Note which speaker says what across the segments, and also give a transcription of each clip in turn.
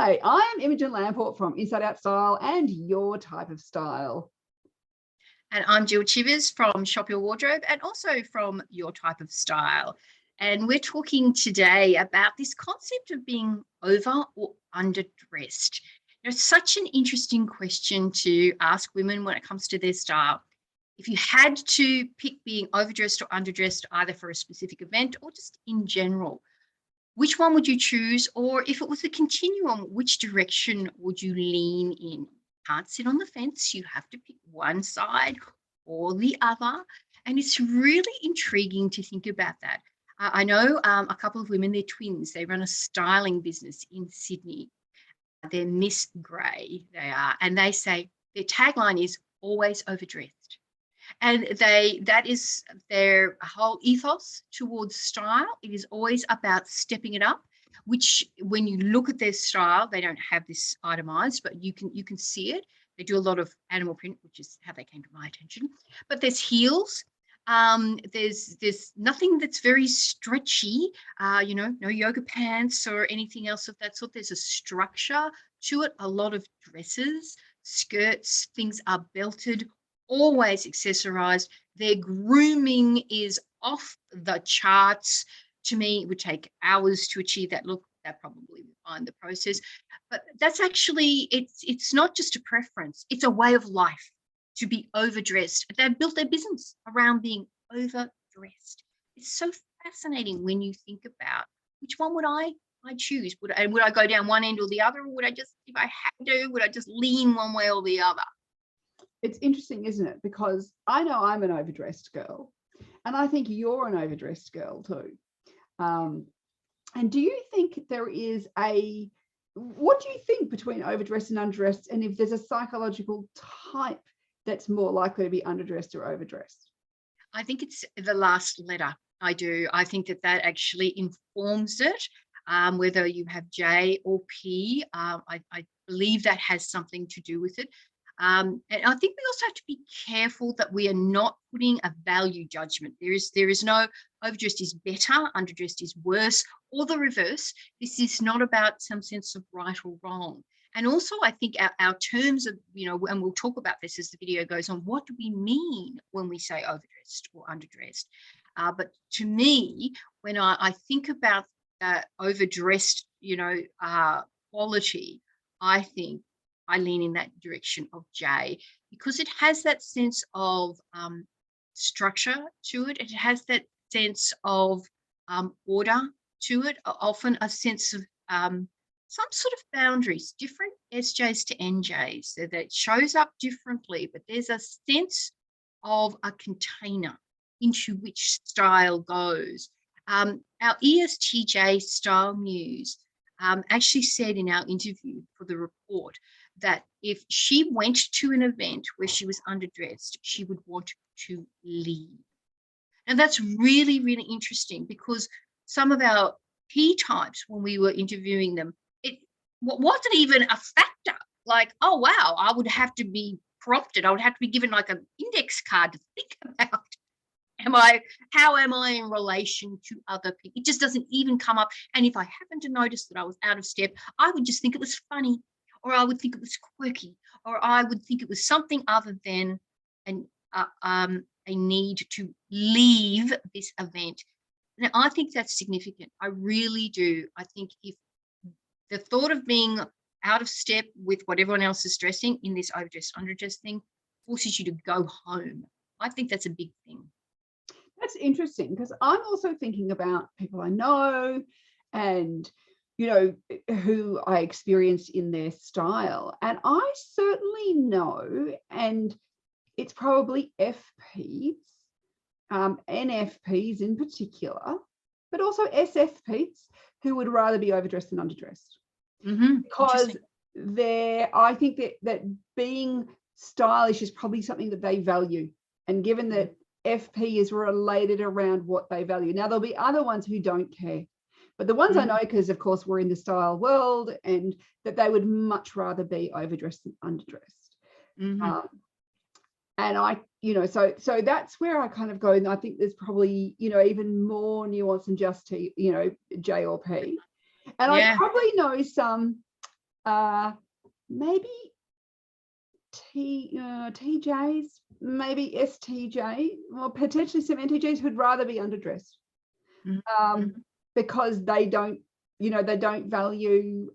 Speaker 1: Hi, I'm Imogen Lamport from Inside Out Style and Your Type of Style.
Speaker 2: And I'm Jill Chivers from Shop Your Wardrobe and also from Your Type of Style. And we're talking today about this concept of being over or underdressed. It's such an interesting question to ask women when it comes to their style. If you had to pick being overdressed or underdressed, either for a specific event or just in general, which one would you choose? Or if it was a continuum, which direction would you lean in? Can't sit on the fence. You have to pick one side or the other. And it's really intriguing to think about that. I know a couple of women, they're twins. They run a styling business in Sydney. They're Miss Grey, they are. And they say their tagline is always overdressed. And that is their whole ethos towards style. It is always about stepping it up, which when you look at their style, they don't have this itemized, but you can see it. They do a lot of animal print, which is how they came to my attention. But there's heels. There's nothing that's very stretchy, no yoga pants or anything else of that sort. There's a structure to it. A lot of dresses, skirts, things are belted, always accessorized. Their grooming is off the charts. To me, it would take hours to achieve that look. That probably would find the process. But that's actually, it's not just a preference, it's a way of life to be overdressed. They've built their business around being overdressed. It's so fascinating when you think about which one would I choose. Would I go down one end or the other, or would I just, if I had to, would I just lean one way or the other?
Speaker 1: It's interesting, isn't it? Because I know I'm an overdressed girl, and I think you're an overdressed girl too. And do you think there is what do you think between overdressed and underdressed, and if there's a psychological type that's more likely to be underdressed or overdressed?
Speaker 2: I think it's the last letter. I do. I think that actually informs it, whether you have J or P. I believe that has something to do with it. And I think we also have to be careful that we are not putting a value judgment. There is no overdressed is better, underdressed is worse, or the reverse. This is not about some sense of right or wrong. And also, I think our terms of, and we'll talk about this as the video goes on, what do we mean when we say overdressed or underdressed? But to me, when I think about that overdressed, quality, I think I lean in that direction of J, because it has that sense of structure to it. It has that sense of order to it, often a sense of some sort of boundaries, different SJs to NJs, so that it shows up differently, but there's a sense of a container into which style goes. Our ESTJ Style Muse actually said in our interview for the report that if she went to an event where she was underdressed, she would want to leave. And that's really, really interesting, because some of our P types, when we were interviewing them, it wasn't even a factor. Like, oh, wow, I would have to be prompted. I would have to be given like an index card to think about. How am I in relation to other people? It just doesn't even come up. And if I happened to notice that I was out of step, I would just think it was funny, or I would think it was quirky, or I would think it was something other than a need to leave this event. Now, I think that's significant. I really do. I think if the thought of being out of step with what everyone else is dressing in this overdressed, underdressed thing forces you to go home, I think that's a big thing.
Speaker 1: That's interesting, because I'm also thinking about people I know and, who I experienced in their style. And I certainly know, and it's probably FPs, NFPs in particular, but also SFPs who would rather be overdressed than underdressed. Because I think that being stylish is probably something that they value. And given that FP is related around what they value. Now, there'll be other ones who don't care, but the ones I know, because of course we're in the style world, and that they would much rather be overdressed than underdressed. And I, so that's where I kind of go. And I think there's probably, even more nuance than just, J or P. And I probably know some maybe TJs, maybe STJ, or potentially some NTJs who'd rather be underdressed, because they don't value,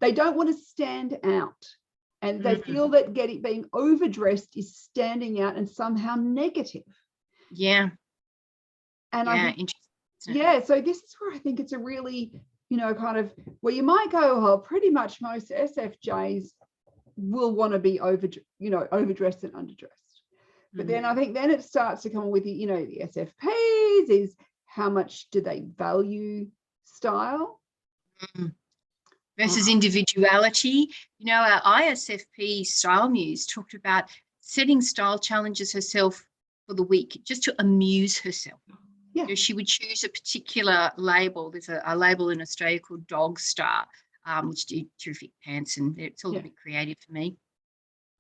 Speaker 1: they don't want to stand out, and they feel that being overdressed is standing out and somehow negative.
Speaker 2: Yeah.
Speaker 1: And
Speaker 2: I
Speaker 1: think, so this is where I think it's a really, kind of where you might go, well, pretty much most SFJs will want to be overdressed and underdressed. But then I think then it starts to come with the SFPs is how much do they value style
Speaker 2: versus individuality. Our ISFP style muse talked about setting style challenges herself for the week just to amuse herself. Yeah. She would choose a particular label. There's a label in Australia called Dog Star, which do terrific pants, and it's all a bit creative for me.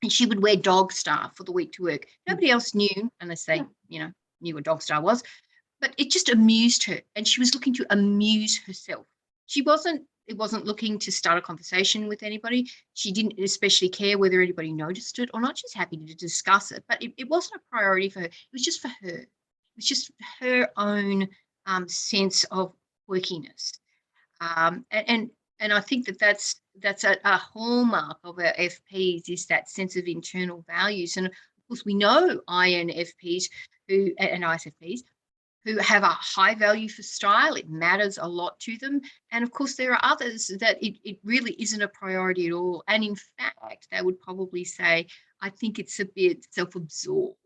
Speaker 2: And she would wear Dog Star for the week to work. Nobody else knew unless they, knew what Dog Star was. But it just amused her, and she was looking to amuse herself. It wasn't looking to start a conversation with anybody. She didn't especially care whether anybody noticed it or not. She's happy to discuss it, but it wasn't a priority for her. It was just for her. It was just her own sense of quirkiness. And I think that's a hallmark of our FPs, is that sense of internal values. And of course, we know INFPs and ISFPs who have a high value for style. It matters a lot to them. And of course, there are others that it really isn't a priority at all. And in fact, they would probably say, I think it's a bit self-absorbed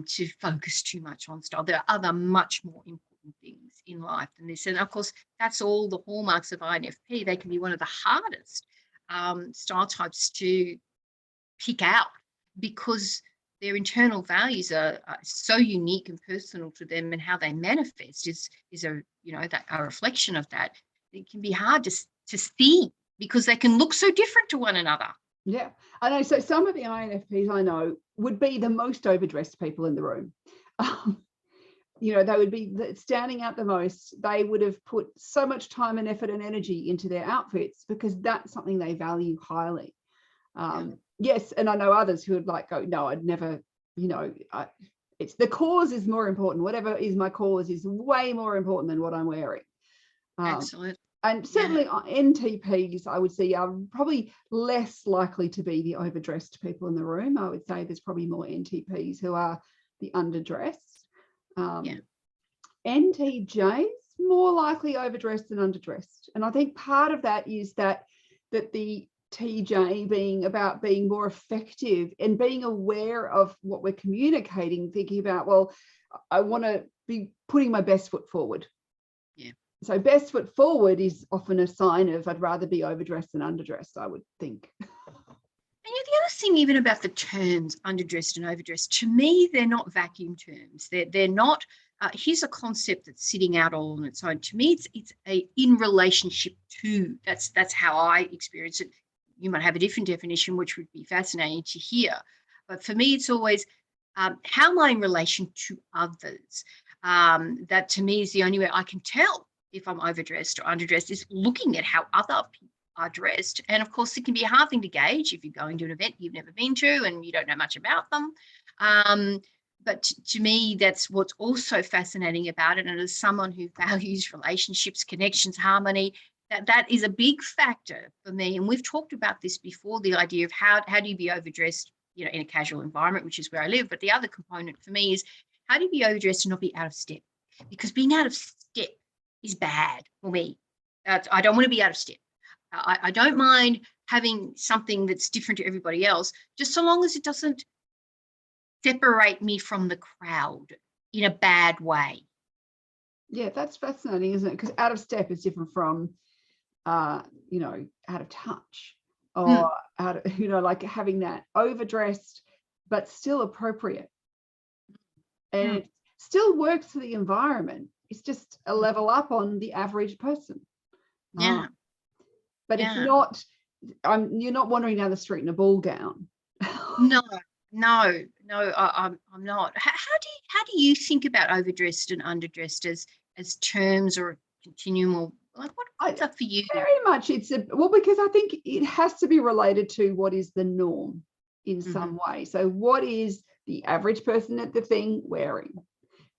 Speaker 2: to focus too much on style. There are other much more important things in life than this. And of course, that's all the hallmarks of INFP. They can be one of the hardest style types to pick out, because their internal values are so unique and personal to them, and how they manifest is a reflection of that. It can be hard to see, because they can look so different to one another.
Speaker 1: Yeah, I know. So some of the INFPs I know would be the most overdressed people in the room. They would be standing out the most. They would have put so much time and effort and energy into their outfits because that's something they value highly. Yes, and I know others who would go, no, I'd never, it's the cause is more important. Whatever is my cause is way more important than what I'm wearing.
Speaker 2: Excellent.
Speaker 1: And certainly NTPs, I would say, are probably less likely to be the overdressed people in the room. I would say there's probably more NTPs who are the underdressed. NTJs, more likely overdressed than underdressed. And I think part of that is that the TJ being about being more effective and being aware of what we're communicating, thinking about, well, I want to be putting my best foot forward.
Speaker 2: Yeah.
Speaker 1: So best foot forward is often a sign of I'd rather be overdressed than underdressed, I would think.
Speaker 2: And the other thing, even about the terms underdressed and overdressed, to me, they're not vacuum terms. They're not. Here's a concept that's sitting out all on its own. To me, it's a in relationship to. That's how I experience it. You might have a different definition, which would be fascinating to hear. But for me, it's always how am I in relation to others? That to me is the only way I can tell if I'm overdressed or underdressed, is looking at how other people are dressed. And of course, it can be a hard thing to gauge if you're going to an event you've never been to and you don't know much about them. But to me, that's what's also fascinating about it. And as someone who values relationships, connections, harmony, that is a big factor for me. And we've talked about this before, the idea of how do you be overdressed, in a casual environment, which is where I live. But the other component for me is how do you be overdressed and not be out of step? Because being out of step is bad for me. I don't want to be out of step. I don't mind having something that's different to everybody else, just so long as it doesn't separate me from the crowd in a bad way.
Speaker 1: Yeah, that's fascinating, isn't it? Because out of step is different from, out of touch, or out of, like having that overdressed, but still appropriate. And it still works for the environment. It's just a level up on the average person.
Speaker 2: Yeah.
Speaker 1: But it's not, you're not wandering down the street in a ball gown.
Speaker 2: No, I'm not. How do you think about overdressed and underdressed as terms or a continuum Like what's up for you?
Speaker 1: Very much. Well, because I think it has to be related to what is the norm in some way. So what is the average person at the thing wearing?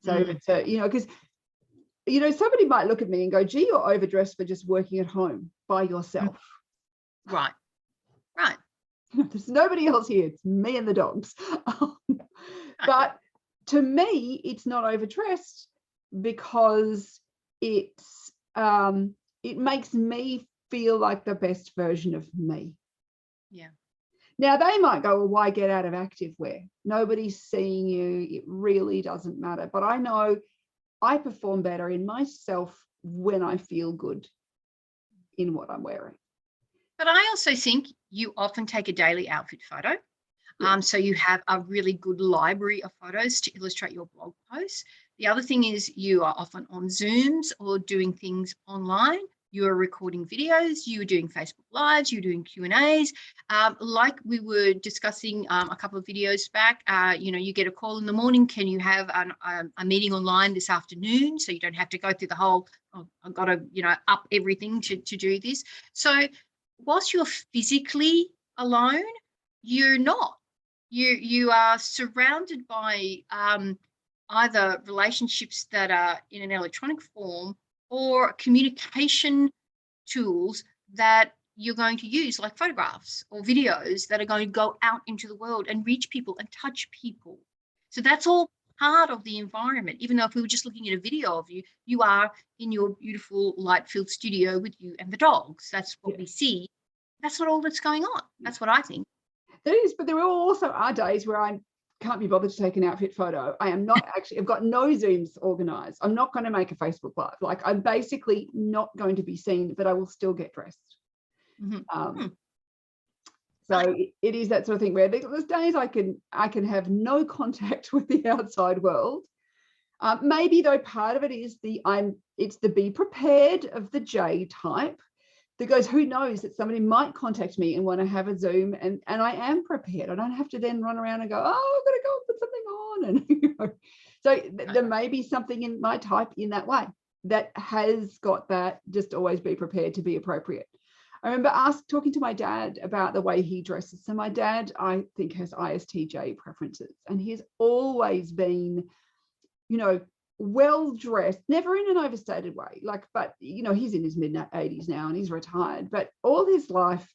Speaker 1: So if it's because somebody might look at me and go, gee, you're overdressed for just working at home by yourself.
Speaker 2: Right.
Speaker 1: There's nobody else here. It's me and the dogs. But to me, it's not overdressed because it makes me feel like the best version of me.
Speaker 2: Yeah.
Speaker 1: Now they might go, well, why get out of activewear? Nobody's seeing you. It really doesn't matter. But I know I perform better in myself when I feel good in what I'm wearing.
Speaker 2: But I also think you often take a daily outfit photo.
Speaker 1: Yeah.
Speaker 2: So you have a really good library of photos to illustrate your blog posts. The other thing is you are often on Zooms or doing things online. You are recording videos, you are doing Facebook Lives, you're doing Q&As. Like we were discussing a couple of videos back, you get a call in the morning, can you have a meeting online this afternoon so you don't have to go through the whole, I've got to, up everything to do this. So whilst you're physically alone, you're not. You are surrounded by either relationships that are in an electronic form or communication tools that you're going to use, like photographs or videos that are going to go out into the world and reach people and touch people. So that's all part of the environment. Even though if we were just looking at a video of you, you are in your beautiful light-filled studio with you and the dogs. That's what we see. That's not all that's going on. That's what I think.
Speaker 1: There is, but there also are days where I can't be bothered to take an outfit photo. I am not actually, I've got no Zooms organized. I'm not going to make a Facebook Live. Like I'm basically not going to be seen, but I will still get dressed. So it is that sort of thing where there's days I can have no contact with the outside world. Maybe though part of it is it's the be prepared of the J type. That goes, who knows that somebody might contact me and want to have a Zoom, and I am prepared. I don't have to then run around and go, oh, I've got to go and put something on. And so there may be something in my type in that way that has got that, just always be prepared to be appropriate. I remember talking to my dad about the way he dresses. So my dad, I think, has ISTJ preferences, and he's always been, well dressed, never in an overstated way, but he's in his mid 80s now and he's retired, but all his life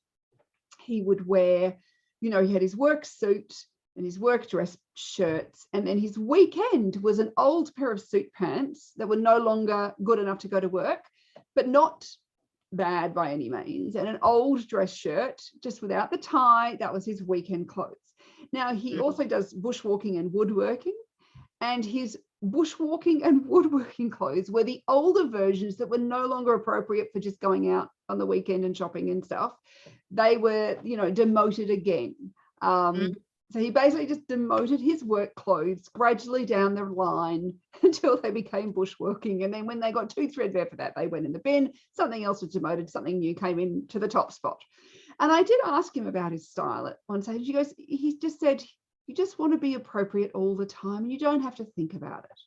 Speaker 1: he would wear, he had his work suit and his work dress shirts, and then his weekend was an old pair of suit pants that were no longer good enough to go to work, but not bad by any means, and an old dress shirt just without the tie. That was his weekend clothes. Now he also does bushwalking and woodworking, and his bushwalking and woodworking clothes were the older versions that were no longer appropriate for just going out on the weekend and shopping and stuff. They were, demoted again. So he basically just demoted his work clothes gradually down the line until they became bushwalking. And then when they got too threadbare for that, they went in the bin. Something else was demoted, something new came in to the top spot. And I did ask him about his style at one stage. He just said, you just want to be appropriate all the time. You don't have to think about it.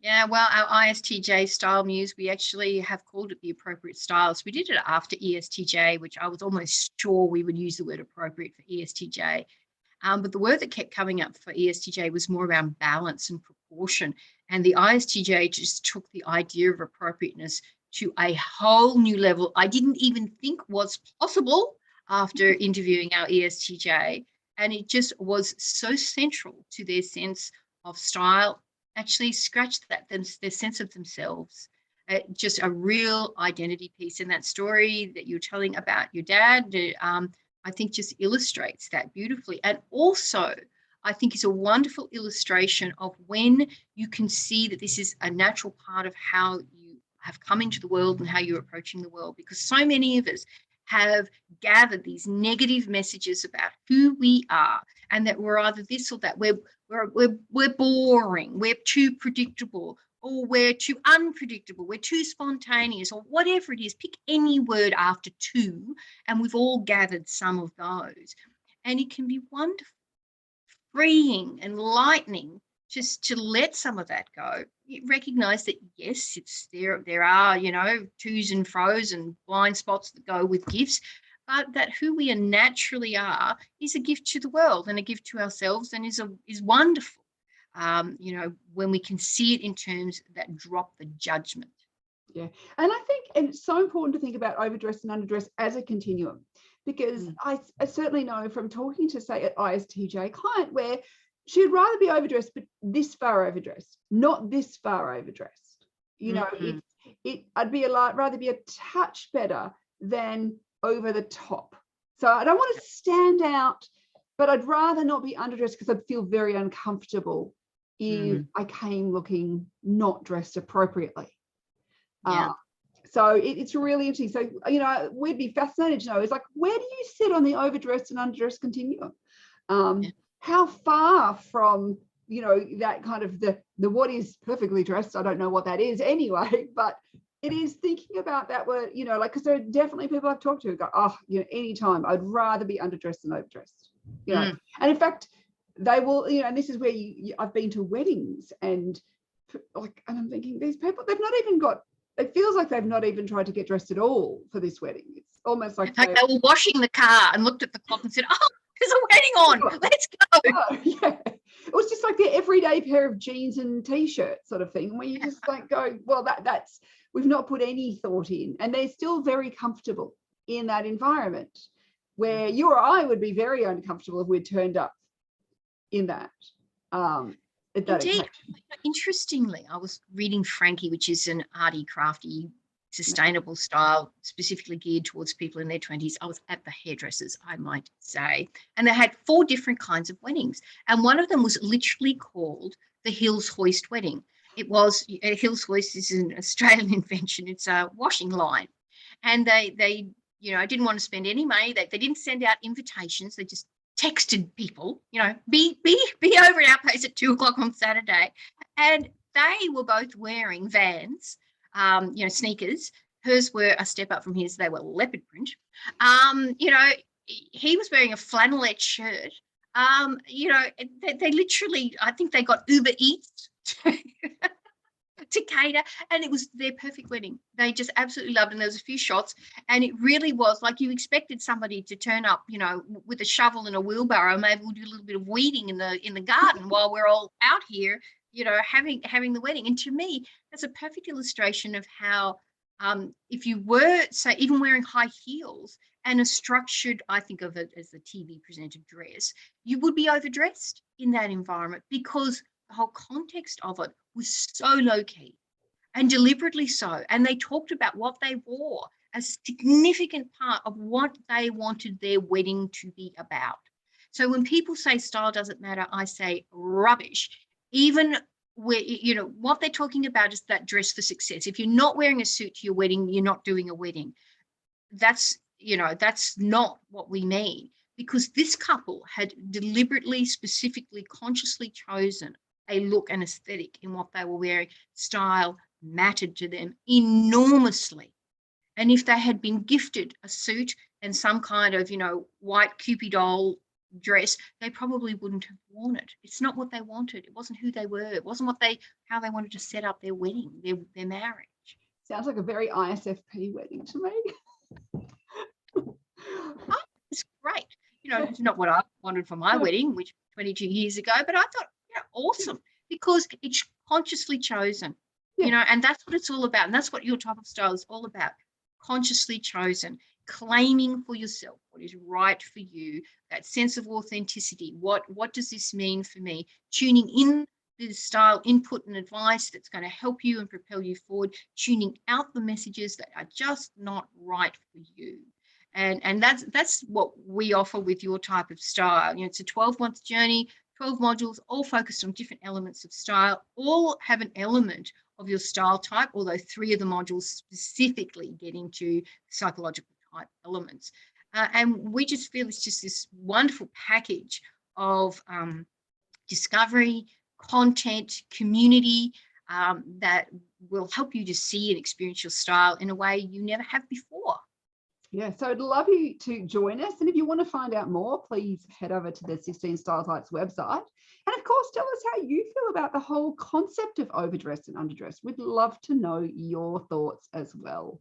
Speaker 2: Yeah, well, our ISTJ style muse, we actually have called it the appropriate styles. We did it after ESTJ, which I was almost sure we would use the word appropriate for ESTJ. But the word that kept coming up for ESTJ was more around balance and proportion. And the ISTJ just took the idea of appropriateness to a whole new level I didn't even think was possible after interviewing our ESTJ. And it just was so central to their sense of style, actually scratched their sense of themselves. Just a real identity piece. And that story that you're telling about your dad, I think just illustrates that beautifully. And also, I think is a wonderful illustration of when you can see that this is a natural part of how you have come into the world and how you're approaching the world, because so many of us have gathered these negative messages about who we are, and that we're either this or that. We're boring, we're too predictable, or we're too unpredictable, we're too spontaneous, or whatever it is. Pick any word after two, and we've all gathered some of those. And it can be wonderful, freeing, enlightening just to let some of that go, recognize that, yes, it's there are, you know, to's and fro's and blind spots that go with gifts, but that who we naturally are is a gift to the world and a gift to ourselves, and is wonderful. You know, when we can see it in terms that drop the judgment.
Speaker 1: Yeah. And I think, and it's so important to think about overdressed and underdressed as a continuum, because I certainly know from talking to, say, an ISTJ client where she would rather be overdressed, but this far overdressed, not this far overdressed. You know, I'd be rather be a touch better than over the top. So I don't want to stand out, but I'd rather not be underdressed because I'd feel very uncomfortable if I came looking not dressed appropriately. So it's really interesting. So, you know, we'd be fascinated to know, is like, where do you sit on the overdressed and underdressed continuum? How far from, you know, that kind of the what is perfectly dressed, I don't know what that is anyway, but it is thinking about that word, you know, like, because there are definitely people I've talked to who go, oh, you know, anytime I'd rather be underdressed than overdressed, you know. And in fact, they will, you know, and this is where I've been to weddings and like, and I'm thinking, these people, they've not even got, it feels like they've not even tried to get dressed at all for this wedding. It's almost like
Speaker 2: they were washing the car and looked at the clock and said, oh, there's a wedding on, let's go.
Speaker 1: Oh, yeah. It was just like their everyday pair of jeans and t-shirts sort of thing, where you just like go, well, that's, we've not put any thought in, and they're still very comfortable in that environment, where you or I would be very uncomfortable if we'd turned up in that.
Speaker 2: Indeed. Interestingly, I was reading Frankie, which is an arty, crafty, sustainable style, specifically geared towards people in their 20s. I was at the hairdressers, I might say, and they had 4 different kinds of weddings, and one of them was literally called the Hills Hoist wedding. It was, Hills Hoist is an Australian invention. It's a washing line, and they you know, didn't want to spend any money. They didn't send out invitations. They just texted people, you know, be over at our place at 2:00 on Saturday. And they were both wearing Vans, you know, sneakers. Hers were a step up from his. They were leopard print. You know, he was wearing a flannelette shirt. You know, they literally, I think they got Uber Eats to cater, and it was their perfect wedding. They just absolutely loved it. And there was a few shots, and it really was like you expected somebody to turn up, you know, with a shovel and a wheelbarrow. Maybe we'll do a little bit of weeding in the garden while we're all out here, you know, having the wedding. And to me, that's a perfect illustration of how, if you were, say, even wearing high heels and a structured, I think of it as the TV presented dress, you would be overdressed in that environment, because the whole context of it was so low key and deliberately so. And they talked about what they wore as a significant part of what they wanted their wedding to be about. So when people say style doesn't matter, I say rubbish. Even where, you know, what they're talking about is that dress for success. If you're not wearing a suit to your wedding, you're not doing a wedding. That's, you know, that's not what we mean, because this couple had deliberately, specifically, consciously chosen a look and aesthetic in what they were wearing. Style mattered to them enormously. And if they had been gifted a suit and some kind of, you know, white Cupid doll dress, they probably wouldn't have worn it. It's not what they wanted. It wasn't who they were. It wasn't how they wanted to set up their wedding, their marriage.
Speaker 1: Sounds like a very ISFP wedding to me.
Speaker 2: Oh, it's great. You know, it's not what I wanted for my wedding, which 22 years ago, but I thought, yeah, awesome, because it's consciously chosen, you know, and that's what it's all about. And that's what your type of style is all about. Consciously chosen, claiming for yourself what is right for you, that sense of authenticity. What does this mean for me? Tuning in the style input and advice that's going to help you and propel you forward, tuning out the messages that are just not right for you. And that's what we offer with your type of style. You know, it's a 12-month journey, 12 modules, all focused on different elements of style, all have an element of your style type, although 3 of the modules specifically get into psychological type elements. And we just feel it's just this wonderful package of discovery, content, community, that will help you to see and experience your style in a way you never have before.
Speaker 1: Yeah, so I'd love you to join us. And if you want to find out more, please head over to the 16 Style Types website. And of course, tell us how you feel about the whole concept of overdressed and underdressed. We'd love to know your thoughts as well.